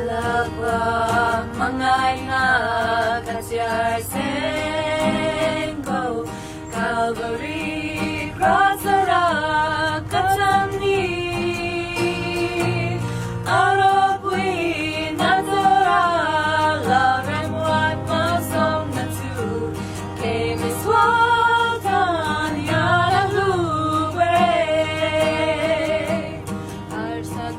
Kalabang mga ingat at siyarsengo Calvary cross arak kacamni Arapwi nazara larem wat masong natu kemiswatan yarahlubre arsat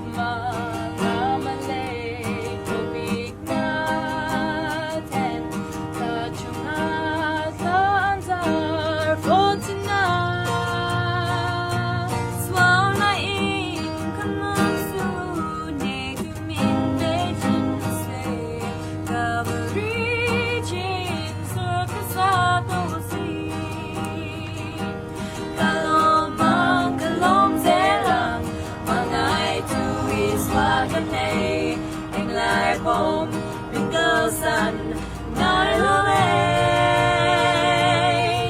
anh lại bom mình cơ sẵn nói lô lê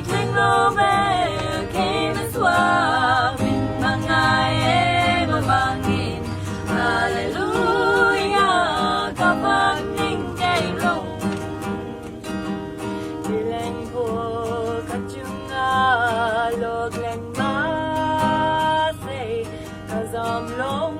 thanh lô bê kê mê xoa mình mang ngài em mà bangin Hallelujah ca bác ninh cây lông đi lên của các chúng lột lên má xây ca dòm lông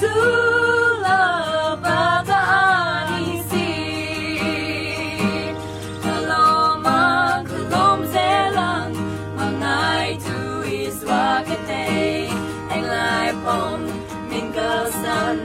Tula bata anisi Kaloma kalom zelang Mangai tu iswakate Anh lại bom mình cơ sẵn